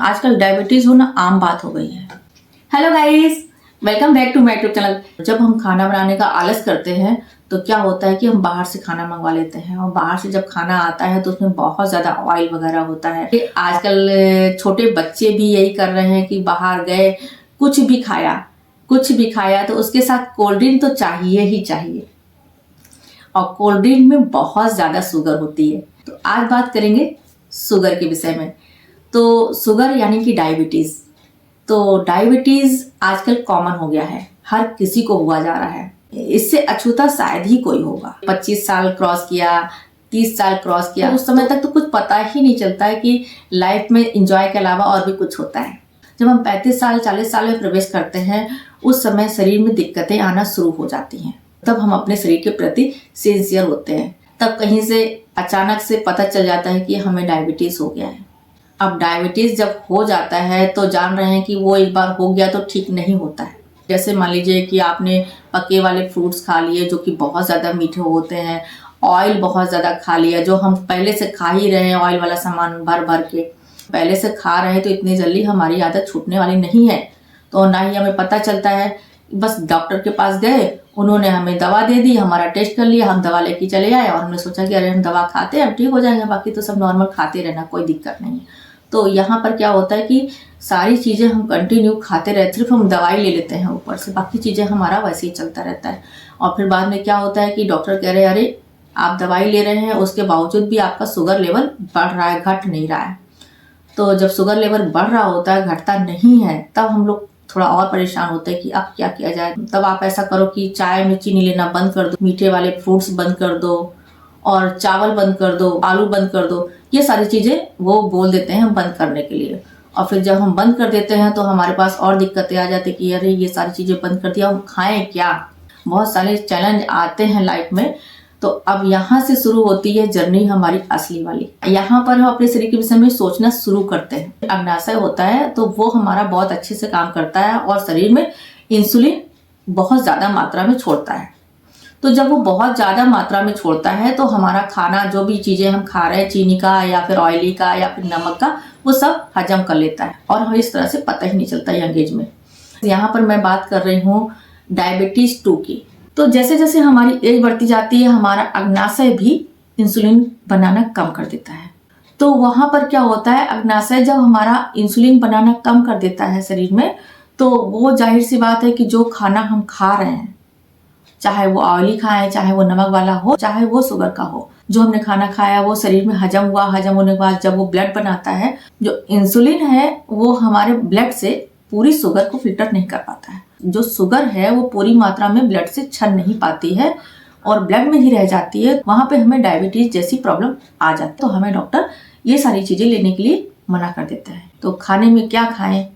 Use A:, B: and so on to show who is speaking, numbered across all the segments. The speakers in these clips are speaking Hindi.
A: आजकल डायबिटीज होना आम बात हो गई है। Hello guys, welcome back to my YouTube channel. जब हम खाना बनाने का आलस करते हैं तो क्या होता है कि हम बाहर से खाना मंगवा लेते हैं, और बाहर से जब खाना आता है तो उसमें बहुत ज्यादा ऑयल वगैरह होता है। आजकल छोटे बच्चे भी यही कर रहे हैं कि बाहर गए, कुछ भी खाया तो उसके साथ कोल्ड ड्रिंक तो चाहिए ही चाहिए, और कोल्ड ड्रिंक में बहुत ज्यादा शुगर होती है। तो आज बात करेंगे शुगर के विषय में। तो शुगर यानी कि डायबिटीज। तो डायबिटीज आजकल कॉमन हो गया है, हर किसी को हुआ जा रहा है। इससे अछूता शायद ही कोई होगा। 25 साल क्रॉस किया, 30 साल क्रॉस किया, उस समय तक तो कुछ पता ही नहीं चलता है कि लाइफ में एंजॉय के अलावा और भी कुछ होता है। जब हम 35 साल 40 साल में प्रवेश करते हैं, उस समय शरीर में दिक्कतें आना शुरू हो जाती हैं। तब हम अपने शरीर के प्रति सिंसियर होते हैं। तब कहीं से अचानक से पता चल जाता है कि हमें डायबिटीज हो गया है। अब डायबिटीज जब हो जाता है तो जान रहे हैं कि वो एक बार हो गया तो ठीक नहीं होता है। जैसे मान लीजिए कि आपने पके वाले फ्रूट्स खा लिए जो कि बहुत ज़्यादा मीठे होते हैं, ऑयल बहुत ज़्यादा खा लिया, जो हम पहले से खा ही रहे हैं, ऑयल वाला सामान भर भर के पहले से खा रहे हैं, तो इतनी जल्दी हमारी आदत छूटने वाली नहीं है। तो ना ही हमें पता चलता है, बस डॉक्टर के पास गए, उन्होंने हमें दवा दे दी, हमारा टेस्ट कर लिया, हम दवा लेके चले आए और हमने सोचा कि अरे हम दवा खाते हैं ठीक हो जाएंगे, बाकी तो सब नॉर्मल खाते रहना, कोई दिक्कत नहीं है। तो यहाँ पर क्या होता है कि सारी चीज़ें हम कंटिन्यू खाते रहते, सिर्फ हम दवाई ले लेते हैं ऊपर से, बाकी चीज़ें हमारा वैसे ही चलता रहता है। और फिर बाद में क्या होता है कि डॉक्टर कह रहे हैं अरे आप दवाई ले रहे हैं, उसके बावजूद भी आपका शुगर लेवल बढ़ रहा है, घट नहीं रहा है। तो जब शुगर लेवल बढ़ रहा होता है, घटता नहीं है, तब हम लोग थोड़ा और परेशान होते हैं कि अब क्या किया जाए। तब आप ऐसा करो कि चाय में चीनी लेना बंद कर दो, मीठे वाले फ्रूट्स बंद कर दो, और चावल बंद कर दो, आलू बंद कर दो। ये सारी चीज़ें वो बोल देते हैं हम बंद करने के लिए। और फिर जब हम बंद कर देते हैं तो हमारे पास और दिक्कतें आ जाती कि अरे ये सारी चीज़ें बंद कर दिया, हम खाएं क्या। बहुत सारे चैलेंज आते हैं लाइफ में। तो अब यहाँ से शुरू होती है जर्नी हमारी असली वाली। यहाँ पर हम अपने शरीर के विषय में सोचना शुरू करते हैं। अग्नाशय होता है तो वो हमारा बहुत अच्छे से काम करता है, और शरीर में इंसुलिन बहुत ज़्यादा मात्रा में छोड़ता है। तो जब वो बहुत ज़्यादा मात्रा में छोड़ता है तो हमारा खाना, जो भी चीज़ें हम खा रहे हैं, चीनी का या फिर ऑयली का या फिर नमक का, वो सब हजम कर लेता है, और हमें इस तरह से पता ही नहीं चलता यंग एज में। यहाँ पर मैं बात कर रही हूँ डायबिटीज 2 की। तो जैसे जैसे हमारी एज बढ़ती जाती है, हमारा अग्नाशय भी इंसुलिन बनाना कम कर देता है। तो वहाँ पर क्या होता है, अग्नाशय जब हमारा इंसुलिन बनाना कम कर देता है शरीर में, तो वो जाहिर सी बात है कि जो खाना हम खा रहे हैं, चाहे वो ऑयली खाएं, चाहे वो नमक वाला हो, चाहे वो शुगर का हो, जो हमने खाना खाया वो शरीर में हजम हुआ। हजम होने के बाद जब वो ब्लड बनाता है, जो इंसुलिन है वो हमारे ब्लड से पूरी शुगर को फिल्टर नहीं कर पाता है। जो शुगर है वो पूरी मात्रा में ब्लड से छन नहीं पाती है और ब्लड में ही रह जाती है। वहां पे हमें डायबिटीज जैसी प्रॉब्लम आ जाती है। तो हमें डॉक्टर ये सारी चीजें लेने के लिए मना कर देता है। तो खाने में क्या खाएं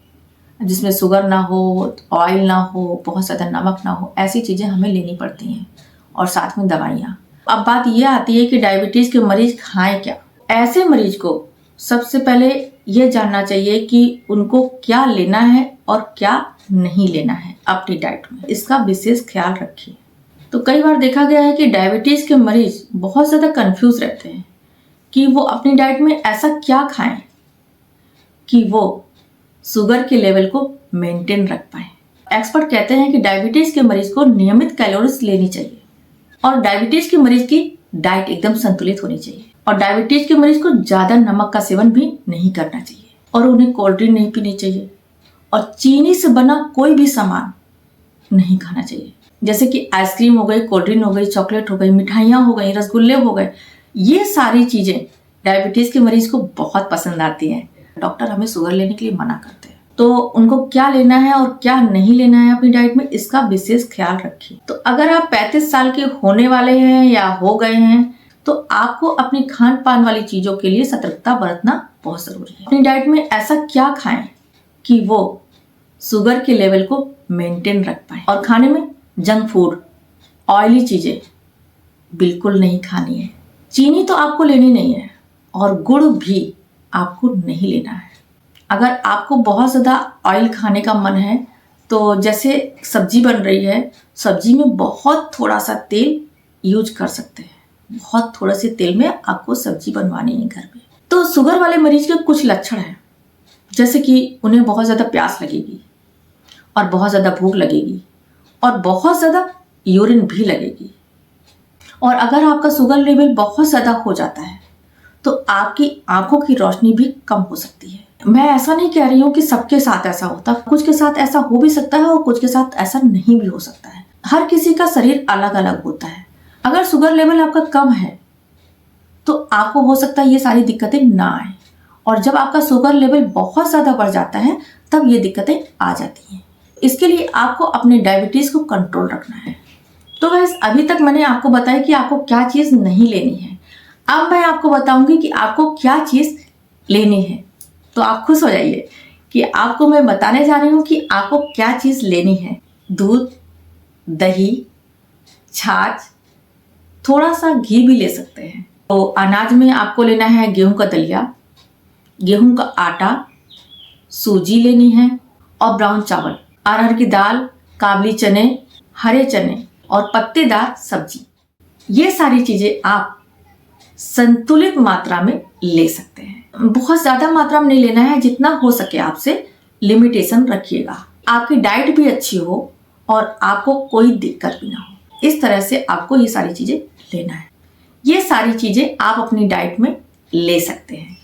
A: जिसमें शुगर ना हो, ऑयल ना हो, बहुत ज़्यादा नमक ना हो, ऐसी चीज़ें हमें लेनी पड़ती हैं, और साथ में दवाइयाँ। अब बात ये आती है कि डायबिटीज़ के मरीज खाएं क्या। ऐसे मरीज को सबसे पहले ये जानना चाहिए कि उनको क्या लेना है और क्या नहीं लेना है अपनी डाइट में। इसका विशेष ख्याल रखिए। तो कई बार देखा गया है कि डायबिटीज़ के मरीज बहुत ज़्यादा कन्फ्यूज रहते हैं कि वो अपनी डाइट में ऐसा क्या खाएं कि वो शुगर के लेवल को मेंटेन रख पाए। एक्सपर्ट कहते हैं कि डायबिटीज के मरीज को नियमित कैलोरीज लेनी चाहिए, और डायबिटीज के मरीज की डाइट एकदम संतुलित होनी चाहिए, और डायबिटीज के मरीज को ज्यादा नमक का सेवन भी नहीं करना चाहिए, और उन्हें कोल्ड ड्रिंक नहीं पीनी चाहिए, और चीनी से बना कोई भी सामान नहीं खाना चाहिए। जैसे कि आइसक्रीम हो गई, कोल्ड ड्रिंक हो गई, चॉकलेट हो गई, मिठाइयाँ हो गई, रसगुल्ले हो गए, ये सारी चीजें डायबिटीज के मरीज को बहुत पसंद आती हैं। डॉक्टर हमें शुगर लेने के लिए मना करते हैं। तो उनको क्या लेना है और क्या नहीं लेना है अपनी डाइट में, इसका विशेष ख्याल रखिए। तो अगर आप 35 साल के होने वाले हैं या हो गए हैं, तो आपको अपनी खान पान वाली चीजों के लिए सतर्कता बरतना बहुत जरूरी है। अपनी डाइट में ऐसा क्या खाएं कि वो शुगर के लेवल को मेंटेन रख पाए। और खाने में जंक फूड, ऑयली चीजें बिल्कुल नहीं खानी है। चीनी तो आपको लेनी नहीं है, और गुड़ भी आपको नहीं लेना है। अगर आपको बहुत ज़्यादा ऑयल खाने का मन है, तो जैसे सब्जी बन रही है, सब्जी में बहुत थोड़ा सा तेल यूज कर सकते हैं। बहुत थोड़े से तेल में आपको सब्जी बनवानी है घर में। तो शुगर वाले मरीज के कुछ लक्षण हैं जैसे कि उन्हें बहुत ज़्यादा प्यास लगेगी और बहुत ज़्यादा भूख लगेगी और बहुत ज़्यादा यूरिन भी लगेगी। और अगर आपका शुगर लेवल बहुत ज़्यादा हो जाता है तो आपकी आंखों की रोशनी भी कम हो सकती है। मैं ऐसा नहीं कह रही हूँ कि सबके साथ ऐसा होता, कुछ के साथ ऐसा हो भी सकता है और कुछ के साथ ऐसा नहीं भी हो सकता है। हर किसी का शरीर अलग अलग होता है। अगर शुगर लेवल आपका कम है तो आपको हो सकता है ये सारी दिक्कतें ना आए, और जब आपका शुगर लेवल बहुत ज़्यादा बढ़ जाता है तब ये दिक्कतें आ जाती हैं। इसके लिए आपको अपने डायबिटीज़ को कंट्रोल रखना है। तो गाइस, अभी तक मैंने आपको बताया कि आपको क्या चीज़ नहीं लेनी है। अब मैं आपको बताऊंगी कि आपको क्या चीज़ लेनी है। तो आप खुश हो जाइए कि आपको मैं बताने जा रही हूँ कि आपको क्या चीज़ लेनी है। दूध, दही, छाछ, थोड़ा सा घी भी ले सकते हैं। तो अनाज में आपको लेना है गेहूं का दलिया, गेहूं का आटा, सूजी लेनी है और ब्राउन चावल, अरहर की दाल, काबली चने, हरे चने और पत्तेदार सब्जी। ये सारी चीजें आप संतुलित मात्रा में ले सकते हैं। बहुत ज्यादा मात्रा में नहीं लेना है, जितना हो सके आपसे लिमिटेशन रखिएगा। आपकी डाइट भी अच्छी हो और आपको कोई दिक्कत भी ना हो, इस तरह से आपको ये सारी चीजें लेना है। ये सारी चीजें आप अपनी डाइट में ले सकते हैं।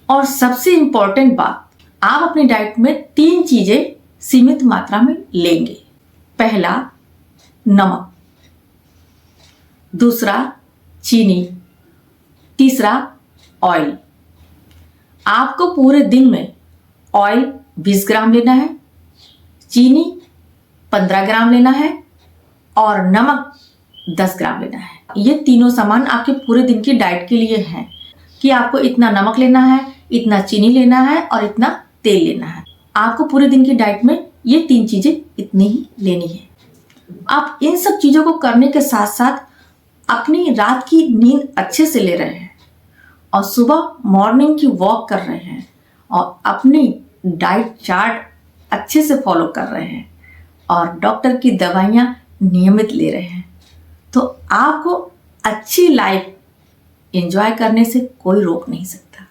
A: और सबसे इंपॉर्टेंट बात, आप अपनी डाइट में 3 चीजें सीमित मात्रा में लेंगे। पहला नमक, दूसरा चीनी, तीसरा ऑयल। आपको पूरे दिन में ऑयल 20 ग्राम लेना है, चीनी 15 ग्राम लेना है और नमक 10 ग्राम लेना है। ये तीनों सामान आपके पूरे दिन की डाइट के लिए हैं कि आपको इतना नमक लेना है, इतना चीनी लेना है और इतना तेल लेना है। आपको पूरे दिन की डाइट में ये 3 चीजें इतनी ही लेनी है। आप इन सब चीजों को करने के साथ साथ अपनी रात की नींद अच्छे से ले रहे हैं और सुबह मॉर्निंग की वॉक कर रहे हैं और अपनी डाइट चार्ट अच्छे से फॉलो कर रहे हैं और डॉक्टर की दवाइयाँ नियमित ले रहे हैं, तो आपको अच्छी लाइफ एंजॉय करने से कोई रोक नहीं सकता।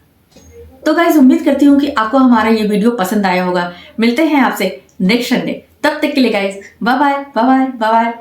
A: तो गाइस, उम्मीद करती हूँ कि आपको हमारा ये वीडियो पसंद आया होगा। मिलते हैं आपसे नेक्स्ट संडे। तब तक के लिए guys, bye bye bye bye bye bye.